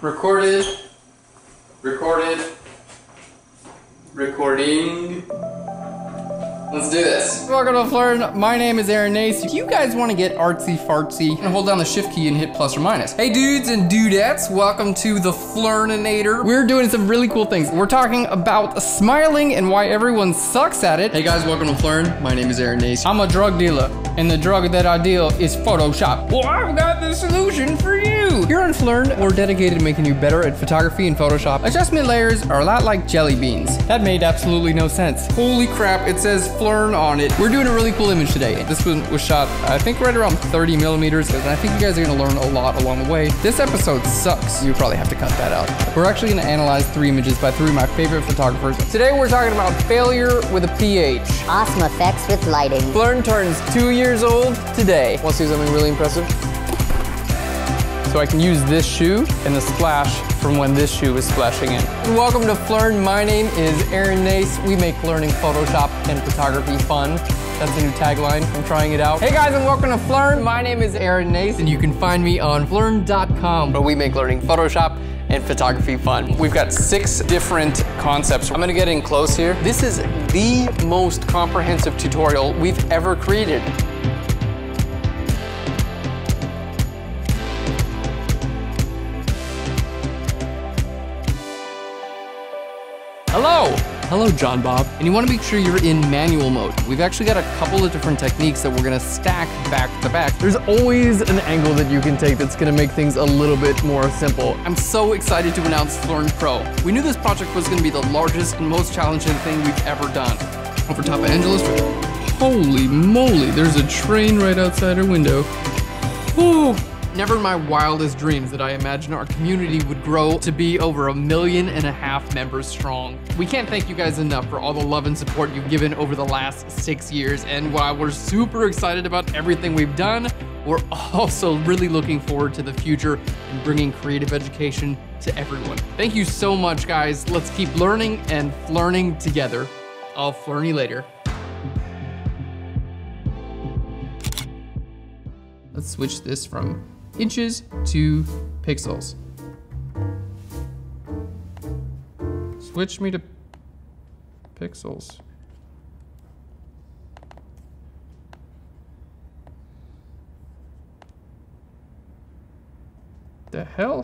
Recorded. Recording. Let's do this. Welcome to Phlearn. My name is Aaron Nace. If you guys want to get artsy fartsy, and hold down the shift key and hit plus or minus. Hey dudes and dudettes, welcome to the Phlearninator. We're doing some really cool things. We're talking about smiling and why everyone sucks at it. Hey guys, welcome to Phlearn. My name is Aaron Nace. I'm a drug dealer, and the drug that I deal is Photoshop. Well, I've got the solution for you. Here on Phlearn, we're dedicated to making you better at photography and Photoshop. Adjustment layers are a lot like jelly beans. That made absolutely no sense. Holy crap, it says Phlearn on it. We're doing a really cool image today. This one was shot, I think, right around 30 millimeters, and I think you guys are gonna learn a lot along the way. This episode sucks. You probably have to cut that out. We're actually gonna analyze 3 images by 3 of my favorite photographers. Today we're talking about failure with a PH. Awesome effects with lighting. Phlearn turns 2 years old today. Want to see something really impressive? So I can use this shoe and the splash from when this shoe is splashing in. Welcome to Phlearn. My name is Aaron Nace. We make learning Photoshop and photography fun. That's the new tagline. I'm trying it out. Hey guys, and welcome to Phlearn. My name is Aaron Nace, and you can find me on Phlearn.com, where we make learning Photoshop and photography fun. We've got 6 different concepts. I'm gonna get in close here. This is the most comprehensive tutorial we've ever created. Hello, John Bob. And you want to make sure you're in manual mode. We've actually got a couple of different techniques that we're gonna stack back to back. There's always an angle that you can take that's gonna make things a little bit more simple. I'm so excited to announce Phlearn Pro. We knew this project was gonna be the largest and most challenging thing we've ever done. Over top of Angela's. Holy moly, there's a train right outside her window. Whew. Never in my wildest dreams did I imagine our community would grow to be over 1.5 million members strong. We can't thank you guys enough for all the love and support you've given over the last 6 years. And while we're super excited about everything we've done, we're also really looking forward to the future and bringing creative education to everyone. Thank you so much, guys. Let's keep learning and Phlearning together. I'll Phlearn you later. Let's switch this from inches to pixels. Switch me to pixels. The hell?